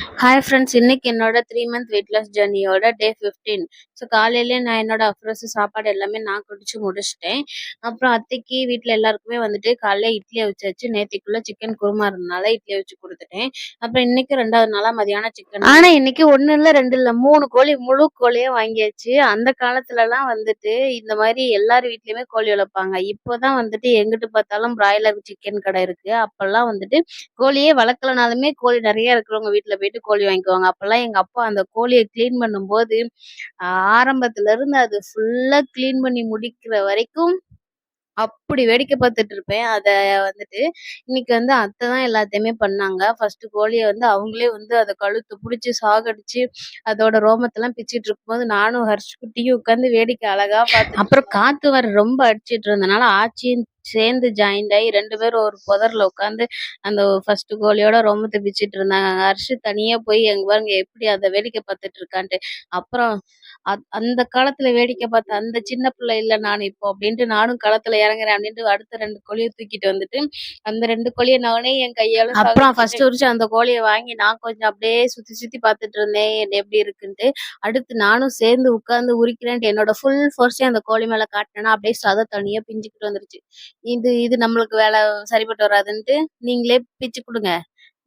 Hi friends, இன்னைக்கு என்னோட 3 month weight loss ஜர்னியோட டே 15. So காலையிலே நான் என்னோட அஃப்ரோஸ் சாப்பாடு எல்லாமே நான் குடிச்சு முடிச்சிட்டேன். அப்புறம் அத்தைக்கு வீட்டில் எல்லாருக்குமே வந்துட்டு காலைல இட்லி அவிச்சாச்சு. நேற்றுக்குள்ள சிக்கன் குருமா இருந்தனால இட்லி அவிச்சு கொடுத்துட்டேன். அப்புறம் இன்னைக்கு 2வது நாளாக மதியானம் சிக்கன். ஆனால் இன்னைக்கு ஒன்று இல்லை 2 இல்லை 3 கோழி, முழு கோழியே வாங்கியாச்சு. அந்த காலத்துலலாம் வந்துட்டு இந்த மாதிரி எல்லார் வீட்லேயுமே கோழி வளர்ப்பாங்க. இப்போதான் வந்துட்டு எங்கிட்டு பார்த்தாலும் பிராய்லர் சிக்கன் கடை இருக்கு. அப்போல்லாம் வந்துட்டு கோழியே வளர்க்கலனாலுமே கோழி நிறைய இருக்கிறவங்க வீட்ல போயிட்டு கோழி வாங்கிக்குவாங்க. அப்பல்லாம் எங்க அப்பா அந்த கோழிய கிளீன் பண்ணும்போது, ஆரம்பத்துல இருந்து அது ஃபுல்லா கிளீன் பண்ணி முடிக்கிற வரைக்கும் அப்படி வேடிக்கை பார்த்துட்டு இருப்பேன். அத வந்துட்டு இன்னைக்கு வந்து அத்தை தான் எல்லாத்தையுமே பண்ணாங்க. ஃபர்ஸ்ட் கோழிய வந்து அவங்களே வந்து அத கழுத்த புடிச்சு சாகடிச்சு, அதோட ரோமத்தெல்லாம் பிச்சுட்டு இருக்கும்போது நானும் ஹர்ஷ் குட்டியும் உட்காந்து வேடிக்கை அழகா பார்த்துட்டு அப்புறம் காத்து வேற ரொம்ப அடிச்சிட்டு இருந்தனால ஆச்சியும் சேர்ந்து ஜாயிண்ட் ஆகி 2 பேரும் ஒரு புதர்ல உட்காந்து அந்த ஃபர்ஸ்ட் கோழியோட ரோமத்த பிச்சுட்டு இருந்தாங்க. ஹர்ஷ் தனியா போய் எங்க பாருங்க எப்படி அத வேடிக்கை பார்த்துட்டு இருக்கான்ட்டு. அப்புறம் அந்த காலத்துல வேடிக்கை பார்த்த அந்த சின்ன பிள்ளை இல்ல நான் இப்போ அப்படின்ட்டு நானும் களத்துல இறங்குறேன் அப்படின்ட்டு அடுத்த 2 கோழிய தூக்கிட்டு வந்துட்டு அந்த 2 கோழிய நானே என் கையால அப்புறம் ஃபர்ஸ்ட் உரிச்சு அந்த கோழிய வாங்கி நான் கொஞ்சம் அப்படியே சுத்தி சுத்தி பார்த்துட்டு இருந்தேன் எப்படி இருக்குன்ட்டு. அடுத்து நானும் சேர்ந்து உட்கார்ந்து உரிக்கிறேன்ட்டு என்னோட ஃபுல் ஃபோர்ஸையும் அந்த கோழி மேல காட்டினேன்னா அப்படியே சதை தனியா பிஞ்சுக்கிட்டு வந்துருச்சு. இது இது நம்மளுக்கு வேலை சரிப்பட்டு வராதுன்ட்டு நீங்களே பிச்சு கொடுங்க,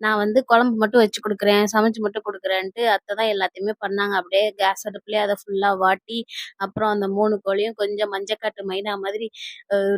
நான் வந்து குழம்பு மட்டும் வச்சு கொடுக்குறேன், சமைச்சு மட்டும் கொடுக்குறேன்ட்டு அத்தை தான் எல்லாத்தையுமே பண்ணாங்க. அப்படியே கேஸ் அடுப்புலேயே அதை ஃபுல்லாக வாட்டி அப்புறம் அந்த 3 கோழியும் கொஞ்சம் மஞ்சக்காட்டு மைனா மாதிரி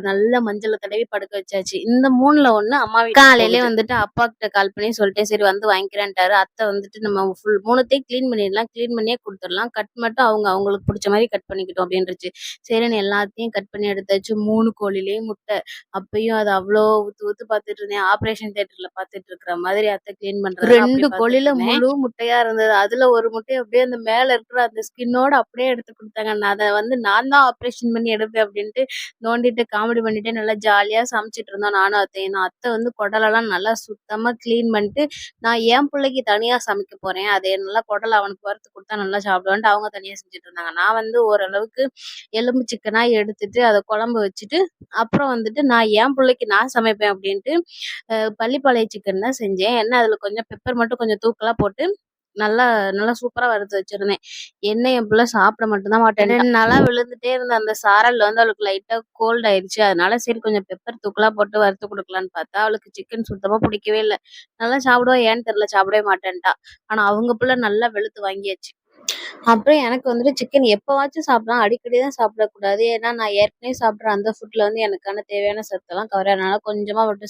நல்ல மஞ்சளை தடவி படுக்க வச்சாச்சு. இந்த 3ல ஒன்று அம்மா வீட்டு காலையிலே வந்துட்டு அப்பா கிட்ட கால் பண்ணி சொல்லிட்டேன், சரி வந்து வாங்கிக்கிறேன்ட்டாரு. அத்தை வந்துட்டு நம்ம ஃபுல் 3த்தையும் க்ளீன் பண்ணிடலாம், க்ளீன் பண்ணியே கொடுத்துடலாம், கட் மட்டும் அவங்களுக்கு பிடிச்ச மாதிரி கட் பண்ணிக்கிட்டோம் அப்படின்றுச்சு. சரின்னு எல்லாத்தையும் கட் பண்ணி எடுத்தாச்சு. 3 கோழிலையும் முட்டை. அப்பயும் அது அவ்வளோ ஊத்து ஊத்து பார்த்துட்டு இருந்தேன். ஆப்ரேஷன் தியேட்டர்ல பார்த்துட்டு இருக்கிற மாதிரி அத்தை கிளீன் பண்றாங்க. 2 கோழில முழு முட்டையா இருந்தது. அதுல ஒரு முட்டையை அப்படியே அந்த மேல இருக்கிற அந்த ஸ்கின்னோட அப்படியே எடுத்து கொடுத்தாங்க. நான் அதை வந்து நான் தான் ஆப்ரேஷன் பண்ணி எடுப்பேன் அப்படின்ட்டு நோண்டிட்டு காமெடி பண்ணிட்டு நல்லா ஜாலியா சமைச்சிட்டு இருந்தோம் நானும் அத்தையும். அத்தை வந்து குடலெல்லாம் நல்லா சுத்தமா கிளீன் பண்ணிட்டு நான் என் பிள்ளைக்கு தனியா சமைக்க போறேன், அதே நல்லா குடலை அவனுக்கு வறுத்து கொடுத்தா நல்லா சாப்பிடுவான்ட்டு அவங்க தனியா செஞ்சுட்டு இருந்தாங்க. நான் வந்து ஓரளவுக்கு எலும்பு சிக்கனா எடுத்துட்டு அதை குழம்பு வச்சுட்டு அப்புறம் வந்துட்டு நான் என் பிள்ளைக்கு நான் சமைப்பேன் அப்படின்ட்டு பள்ளிப்பாளைய சிக்கன் தான் செஞ்சேன். என்ன அதில் கொஞ்சம் பெப்பர் மட்டும் கொஞ்சம் தூக்கலா போட்டு நல்லா நல்லா சூப்பராக வறுத்து வச்சிருந்தேன். என்ன என் பிள்ளை சாப்பிட மட்டும்தான் மாட்டேன். 2 நாளாக விழுந்துட்டே இருந்த அந்த சாரல் வந்து அவளுக்கு லைட்டாக கோல்ட் ஆயிடுச்சு. அதனால சரி கொஞ்சம் பெப்பர் தூக்கலா போட்டு வறுத்து கொடுக்கலான்னு பார்த்தா அவளுக்கு சிக்கன் சுத்தமாக பிடிக்கவே இல்லை. நல்லா சாப்பிடுவா, ஏன்னு தெரியல சாப்பிடவே மாட்டேன்ட்டா. ஆனால் அவங்க பிள்ளை நல்லா வெளுத்து வாங்கியாச்சு. அப்புறம் எனக்கு வந்துட்டு சிக்கன் எப்பவாச்சும் சாப்பிடலாம், அடிக்கடி தான் சாப்பிடக்கூடாது. ஏன்னா நான் ஏற்கனவே சாப்பிட்ற அந்த ஃபுட்ல வந்து எனக்கான தேவையான சத்தெல்லாம் கவர், அதனால கொஞ்சமா மட்டும்